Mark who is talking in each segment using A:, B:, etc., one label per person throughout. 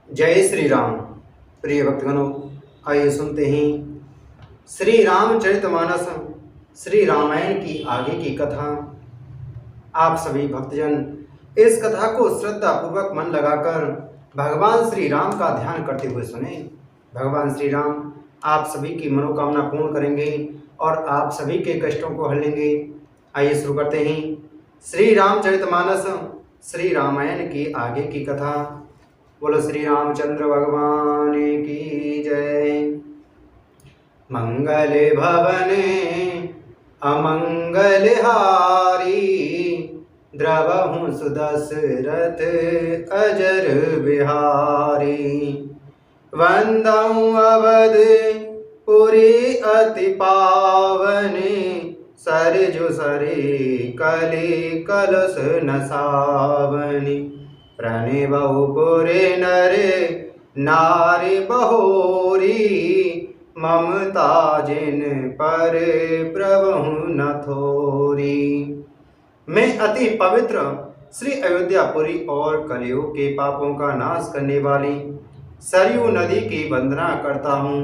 A: जय श्री राम। प्रिय भक्तगणों, आइए सुनते हैं श्री रामचरितमानस श्री रामायण की आगे की कथा। आप सभी भक्तजन इस कथा को श्रद्धा पूर्वक मन लगाकर भगवान श्री राम का ध्यान करते हुए सुने। भगवान श्री राम आप सभी की मनोकामना पूर्ण करेंगे और आप सभी के कष्टों को हर लेंगे। आइए शुरू करते हैं श्री रामचरितमानस श्री रामायण की आगे की कथा। बोलो श्री रामचंद्र भगवान की जय। मंगल भवने अमंगल हारी, द्रवहु सुदशरथ अजर बिहारी। वंदऊ अवध पुरी अति पावनी, सरजु सरी कली कलश नसावनी। प्रणिबहु पुरे नरे नारी बहोरी, ममता जिन पर प्रभु न थोरी। मैं अति पवित्र श्री अयोध्यापुरी और कलियुग के पापों का नाश करने वाली सरयू नदी की वंदना करता हूँ।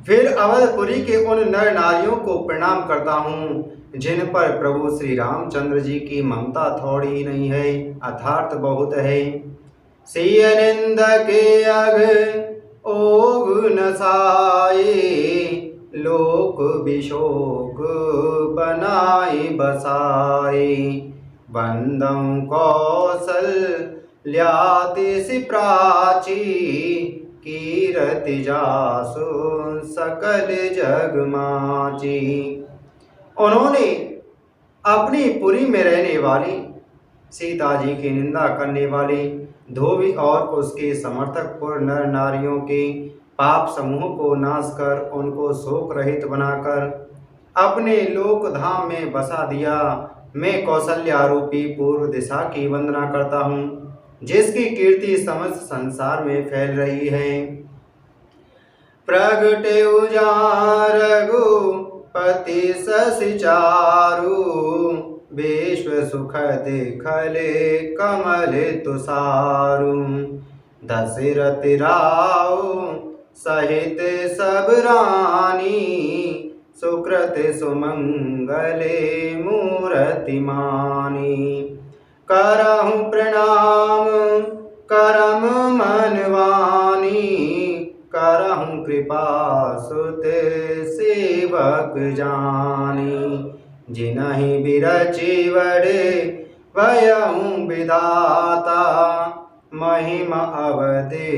A: फिर अवधपुरी के उन नर नारियों को प्रणाम करता हूँ जिन पर प्रभु श्री रामचंद्र जी की ममता थोड़ी नहीं है, अर्थात बहुत है। सिय निंद के अग ओग नसाए, लोक विशोक बनाई बसाए। बंदम कौशल ल्याति प्राची, कीरति जासु सकल जग माची। उन्होंने अपनी पुरी में रहने वाली सीता जी की निंदा करने वाले धोबी और उसके समर्थक पुर नर नारियों के पाप समूह को नाश कर उनको शोक रहित बनाकर अपने लोक धाम में बसा दिया। मैं कौशल्या रूपी पूर्व दिशा की वंदना करता हूँ, जिसकी कीर्ति समस्त संसार में फैल रही है। प्रगटे उजारगु पति शशि चारु, विश्व सुख देखले कमल तुषारु। दशरथ राव सहित सब रानी, सुकृत सुमंगले मूर्ति मानी। करहु प्रणाम करम मनवानी, करहु कृपा सुत सेवक जानी। जिनहि बिरचि बड़े भयहु विधाता, महिमा अवधि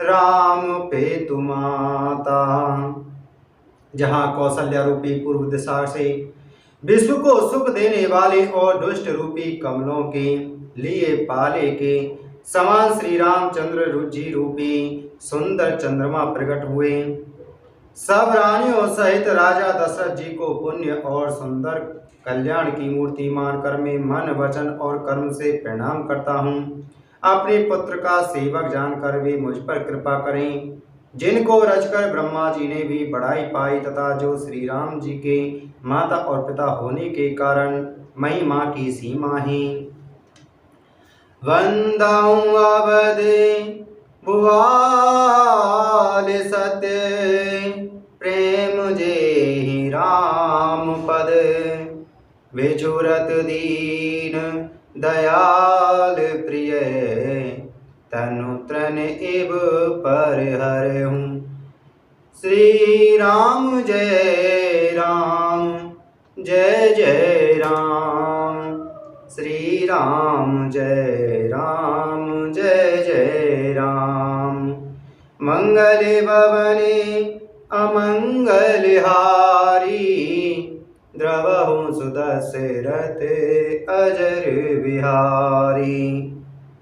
A: राम पेतु माता। जहाँ कौशल्या रूपी पूर्व दिशा से विश्व को सुख देने वाले और दुष्ट रूपी कमलों के लिए पाले के समान श्री रामचंद्र रुचि रूपी सुंदर चंद्रमा प्रकट हुए। सब रानियों सहित राजा दशरथ जी को पुण्य और सुंदर कल्याण की मूर्ति मानकर मैं मन वचन और कर्म से प्रणाम करता हूँ। अपने पुत्र का सेवक जानकर वे मुझ पर कृपा करें, जिनको रचकर ब्रह्मा जी ने भी बढ़ाई पाई तथा जो श्री राम जी के माता और पिता होने के कारण महिमा की सीमा है। वंदऊ अवधि भुआल सत्य, प्रेम जेहि राम पद। विचुरत दीन दयाल प्रिय, तनु तृण इव पर हरहु। श्री राम जय राम जय जय राम, श्री राम जय राम जय जय राम। मंगल भवने अमंगल हारी, द्रवहु सुदशरथ अजर बिहारी।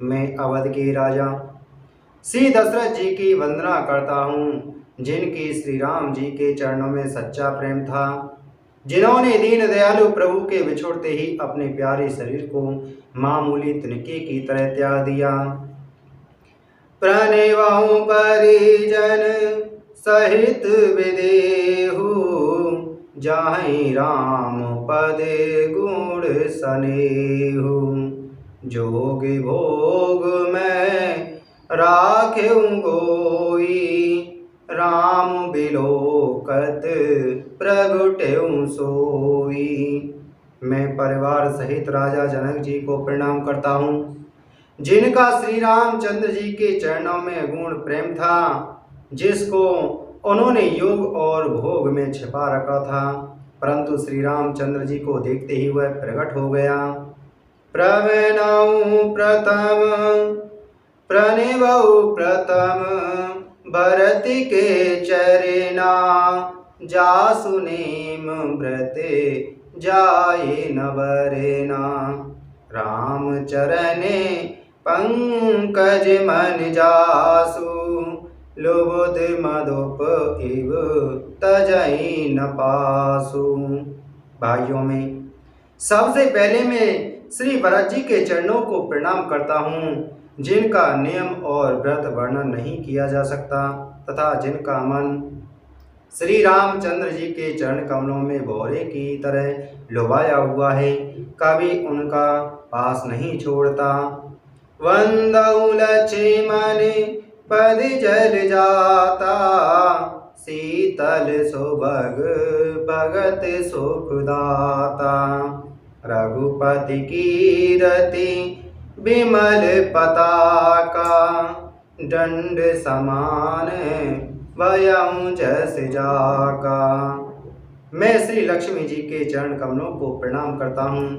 A: मैं अवध के राजा श्री दशरथ जी की वंदना करता हूँ, जिनकी श्री राम जी के चरणों में सच्चा प्रेम था, जिन्होंने दीन दयालु प्रभु के बिछोड़ते ही अपने प्यारे शरीर को मामूली तिनके की तरह त्याग दिया। प्रणिबहु परिजन सहित विदेहु, जाहि राम पद गुण सनेहु। जोग भोग में राखेउ गोई राम बिलोकत प्रगटेउ सोई। मैं परिवार सहित राजा जनक जी को प्रणाम करता हूँ, जिनका श्री रामचंद्र जी के चरणों में गुण प्रेम था, जिसको उन्होंने योग और भोग में छिपा रखा था, परंतु श्री रामचंद्र जी को देखते ही वह प्रकट हो गया। प्रवणौ प्रथम प्रणिवौ प्रथम भरत के चरेना, जासु नेम व्रते जाये न बरेना। राम चरणे पंकज मन जासु, लोबोध मदोप इव तजई न पासु। भाइयों में सबसे पहले मैं श्री भरत जी के चरणों को प्रणाम करता हूँ, जिनका नियम और व्रत वर्णन नहीं किया जा सकता तथा जिनका मन श्री रामचंद्र जी के चरण कमलों में भौरे की तरह लुभाया हुआ है, कभी उनका पास नहीं छोड़ता। वंदौ लक्ष्मण पद जल जाता, शीतल सुभग भगत सुखदाता। रघुपति कीरति विमल पताका, दंड समान भयउ जस जाका। मैं श्री लक्ष्मी जी के चरण कमलों को प्रणाम करता हूँ,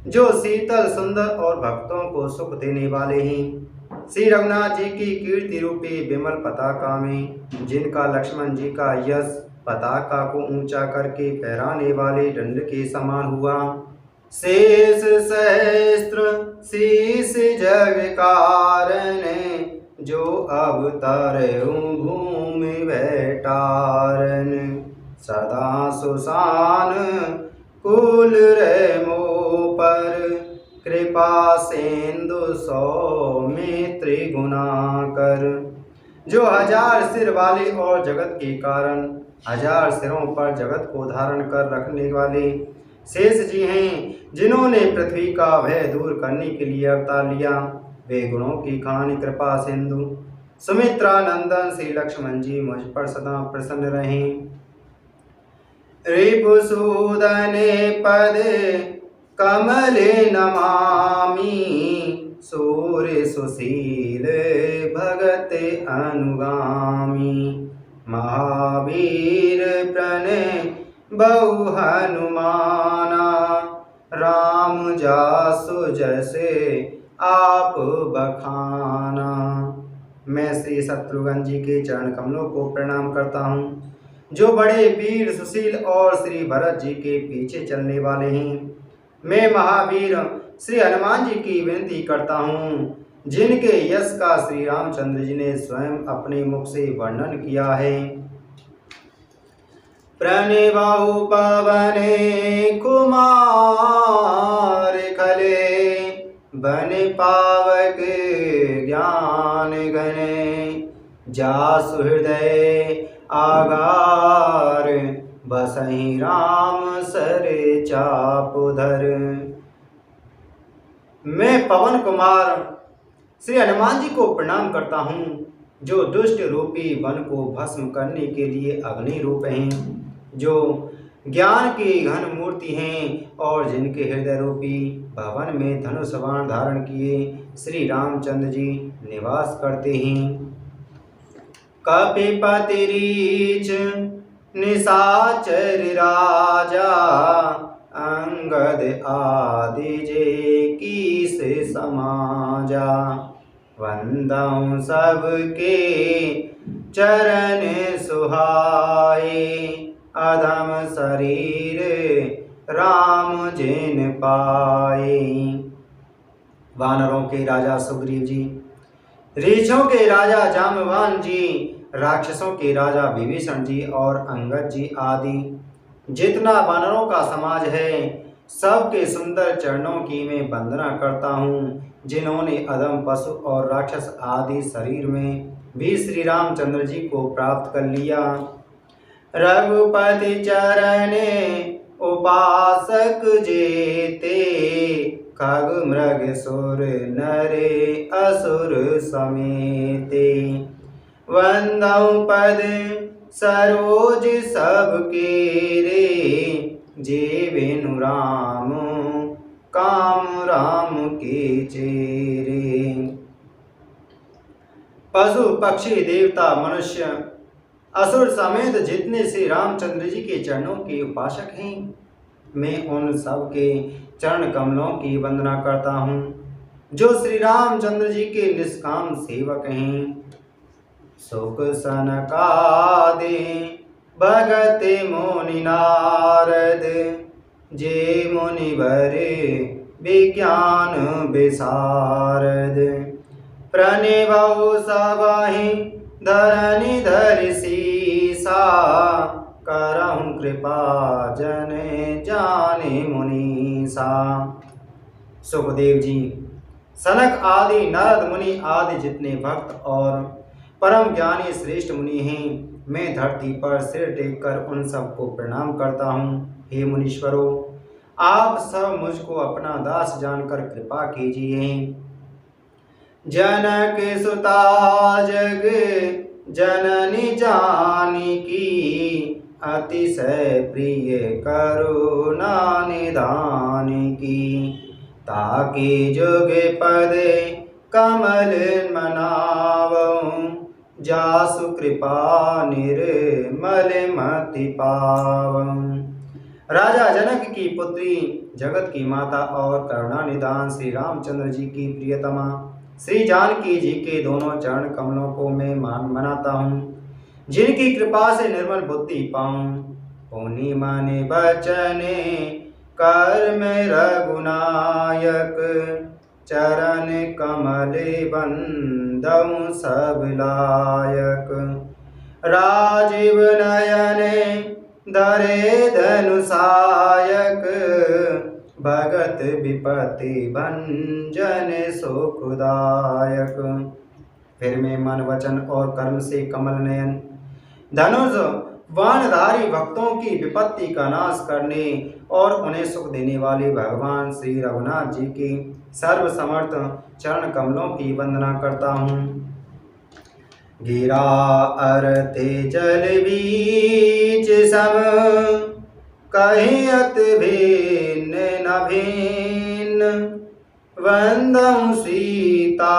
A: जो शीतल सुंदर और भक्तों को सुख देने वाले हैं। श्री रघुनाथ जी की कीर्ति रूपी विमल पताका में, जिनका लक्ष्मण जी का यश पताका को ऊंचा करके फहराने वाले दंड के समान हुआ। शेष सहस्त्र शीस जग कारण, जो अवतरऊ भूमि भैटारन। सदा सुसान कुल रे मोह पर, कृपा सेंदु सौमित्र गुणाकर। जो हजार सिर वाले और जगत के कारण हजार सिरों पर जगत को धारण कर रखने वाले शेष जी हैं, जिन्होंने पृथ्वी का भय दूर करने के लिए अवतार लिया। वे गुणों की खानी कृपा सिंधु सुमित्रा नंदन श्री लक्ष्मण जी मुझ पर सदा प्रसन्न रहें। रिपुसूदने पद कमल नमामि, सूर्य सुशील भगत अनुगामी। महावीर प्रणय बहु हनुमाना, राम जासु जैसे आप बखाना। मैं श्री शत्रुघ्न जी के चरण कमलों को प्रणाम करता हूँ, जो बड़े वीर सुशील और श्री भरत जी के पीछे चलने वाले हैं। मैं महावीर श्री हनुमान जी की विनती करता हूँ, जिनके यश का श्री रामचंद्र जी ने स्वयं अपने मुख से वर्णन किया है। प्रणिबहु पवने कुमार खले, बन पावक ज्ञान घने। जासु हृदय आगार, बसहि राम सर चापुधर। मैं पवन कुमार श्री हनुमान जी को प्रणाम करता हूँ, जो दुष्ट रूपी वन को भस्म करने के लिए अग्नि रूप हैं, जो ज्ञान की घन मूर्ति हैं और जिनके हृदय रूपी भवन में धनुष बाण धारण किए श्री रामचंद्र जी निवास करते हैं। कपिपति रीच निशाचर राजा, अंगद आदि जे कीस समाजा। वंदौ सबके चरण सुहाए, अधम शरीर राम जिन पाए। वानरों के राजा सुग्रीव जी, रीछों के राजा जाम्बवान जी, राक्षसों के राजा विभीषण जी और अंगद जी आदि जितना वानरों का समाज है, सबके सुंदर चरणों की मैं वंदना करता हूँ, जिन्होंने अधम पशु और राक्षस आदि शरीर में भी श्री रामचंद्र जी को प्राप्त कर लिया। रघुपति चरणे उपासक जेते, खग मृग सुर नरे असुर समेते। वंदऊ पद सरोज सबके रे, जे बिनु राम काम राम के चेरे। पशु पक्षी देवता मनुष्य असुर समेत जितने श्री रामचंद्र जी के चरणों के उपासक हैं, मैं उन सब के चरण कमलों की वंदना करता हूँ, जो श्री रामचंद्र जी के निष्काम सेवक हैं। सुख सनकादि भगत मुनि नारद, जे मुनि बरे विज्ञान विशारद। प्रणिबहु सबहि धरनि धरि सीसा, करहु कृपा जन जाने मुनीसा। सुखदेव जी, सनक आदि नारद मुनि आदि जितने भक्त और परम ज्ञानी श्रेष्ठ मुनि हैं, मैं धरती पर सिर टेक कर उन सबको प्रणाम करता हूँ। हे मुनीश्वरों, आप सब मुझको अपना दास जानकर कृपा कीजिए। जनक सुता जग जननी जानकी, अतिशय प्रिय करुणा निधान की। ताकि जुग पद कमल मनावऊं, जासु कृपा निर्मल मति पावऊं। राजा जनक की पुत्री, जगत की माता और करुणा निधान श्री रामचंद्र जी की प्रियतमा श्री जानकी जी के दोनों चरण कमलों को मैं मनाता हूँ, जिनकी कृपा से निर्मल बुद्धि पाऊं। पुनि मन बचने कर्म रघुनायक, चरण कमल बंदऊ सब लायक। राजीव नयन धरे धनुषायक, भगत विपत्ति भंजन सुखदायक। फिर मैं मन वचन और कर्म से कमल नयन धनुष बाणधारी भक्तों की विपत्ति का नाश करने और उन्हें सुख देने वाले भगवान श्री रघुनाथ जी के सर्वसमर्थ चरण कमलों की वंदना करता हूँ। गिरा अरते जल बीच सम, कहीं अत भिन्न न भिन्न। वंदऊ सीता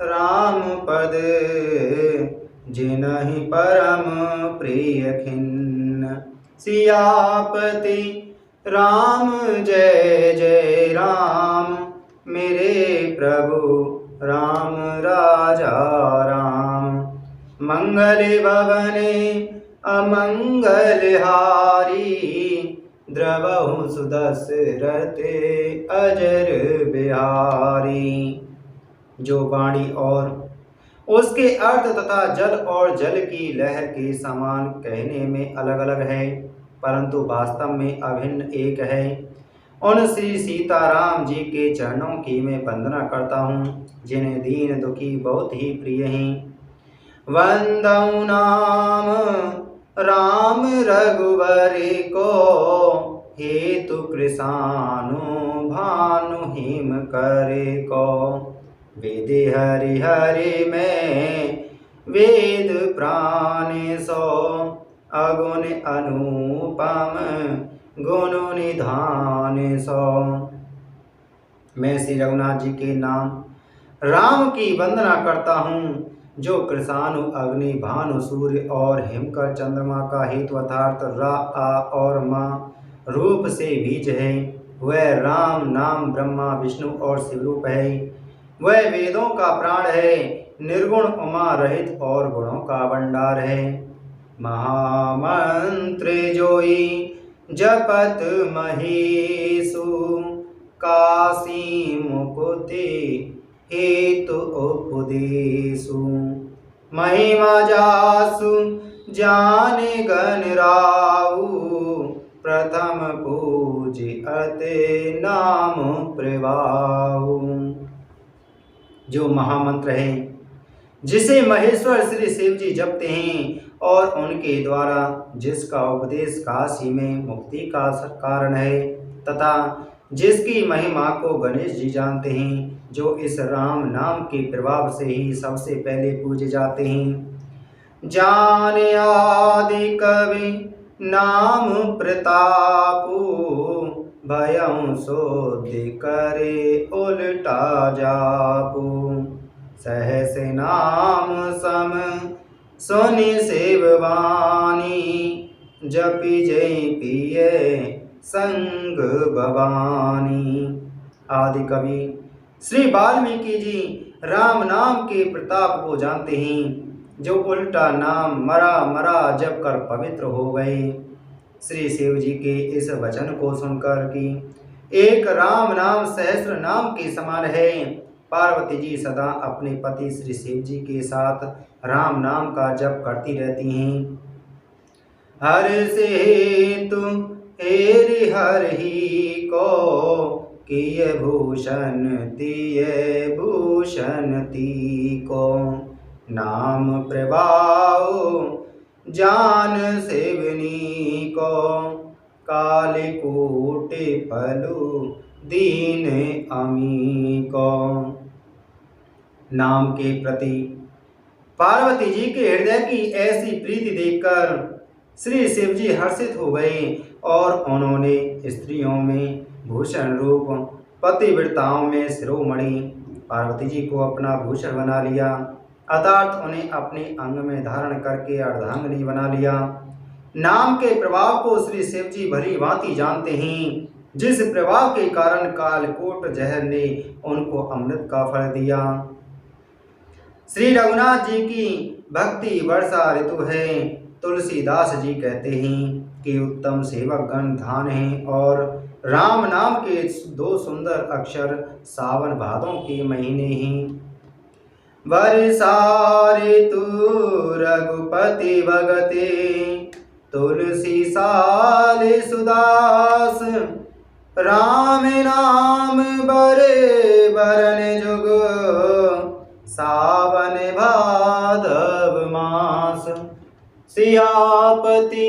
A: राम पद, जिनहि परम प्रिय खिन्न। सियापति राम जय जय राम, मेरे प्रभु राम राजा राम। मंगल भवने अमंगल हारी, द्रवहु सुदशरथ अजर बिहारी। जो वाणी और उसके अर्थ तथा जल और जल की लहर के समान कहने में अलग अलग है, परंतु वास्तव में अभिन्न एक है। उन श्री सीताराम जी के चरणों की मैं वंदना करता हूँ, जिन्हें दीन दुखी बहुत ही प्रिय हैं। वंदऊ नाम राम रघुवरे को, हेतु कृसानु भानु हिम करे को। वेद हरि हरि में वेद प्राण सो, अगुण अनुपम गुण निधान सो। मैं श्री रघुनाथ जी के नाम राम की वंदना करता हूँ, जो कृषाणु अग्नि भानु सूर्य और हिमकर चंद्रमा का हेतु अर्थात रा आ और माँ रूप से बीज है। वह राम नाम ब्रह्मा विष्णु और शिवरूप है। वह वेदों का प्राण है, निर्गुण उमा रहित और गुणों का भंडार है। महामंत्र जोई जपत महेशु, काशी मुकुति हेतु उपदेशु। महिमा जासु जाने गण राऊ, प्रथम पूज अते नाम प्रभाऊ। जो महामंत्र है, जिसे महेश्वर श्री शिव जी जपते हैं और उनके द्वारा जिसका उपदेश काशी में मुक्ति का कारण है, तथा जिसकी महिमा को गणेश जी जानते हैं, जो इस राम नाम के प्रभाव से ही सबसे पहले पूजे जाते हैं। जान आदि कवि नाम प्रतापु, भयं सोध करे उल्टा जापु। सहस नाम सम सुनि शिववाणी, जपि जय पिय संग भवानी। आदि कवि श्री वाल्मीकि जी राम नाम के प्रताप को जानते हैं, जो उल्टा नाम मरा मरा जप कर पवित्र हो गए। श्री शिव जी के इस वचन को सुनकर कि एक राम नाम सहस्र नाम के समान है, पार्वती जी सदा अपने पति श्री शिव जी के साथ राम नाम का जप करती रहती हैं। हर से तु हेरि हरि को, किए भूषण तिय भूषण ती को। नाम प्रभाव जान शिवनी को, कालिकूट पलु दीन अमी को। नाम के प्रति पार्वती जी के हृदय की ऐसी प्रीति देखकर श्री शिव जी हर्षित हो गए और उन्होंने स्त्रियों में भूषण रूप, पतिव्रताओं में शिरोमणि पार्वती जी को अपना भूषण बना लिया, अर्थात उन्हें अपने अंग में धारण करके अर्धांगिनी बना लिया। नाम के प्रभाव को श्री शिव जी भली भांति जानते हैं, जिस प्रभाव के कारण कालकूट जहर ने उनको अमृत का फल दिया। श्री रघुनाथ जी की भक्ति वर्षा ऋतु है। तुलसीदास जी कहते हैं कि उत्तम सेवक गण धान हैं और राम नाम के दो सुंदर अक्षर सावन भादों के महीने हैं। वर्षा ऋतु रघुपति भगते, तुलसी साल सुदास। राम नाम बरे बरन जुग, सावन भादव मास। सियापति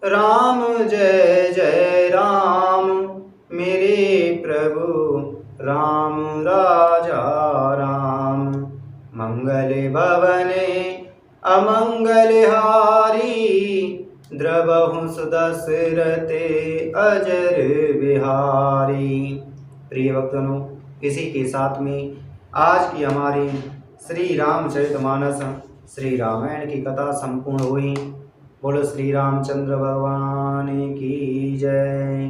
A: राम जय जय राम, मेरे प्रभु राम राजा राम। मंगल भवने अमंगल हारी, द्रवहु सुदशरथे अजर बिहारी। प्रिय भक्तों, इसी के साथ में आज की हमारी श्री रामचरितमानस श्री रामायण की कथा संपूर्ण हुई। बोलो श्री रामचंद्र भगवान की जय।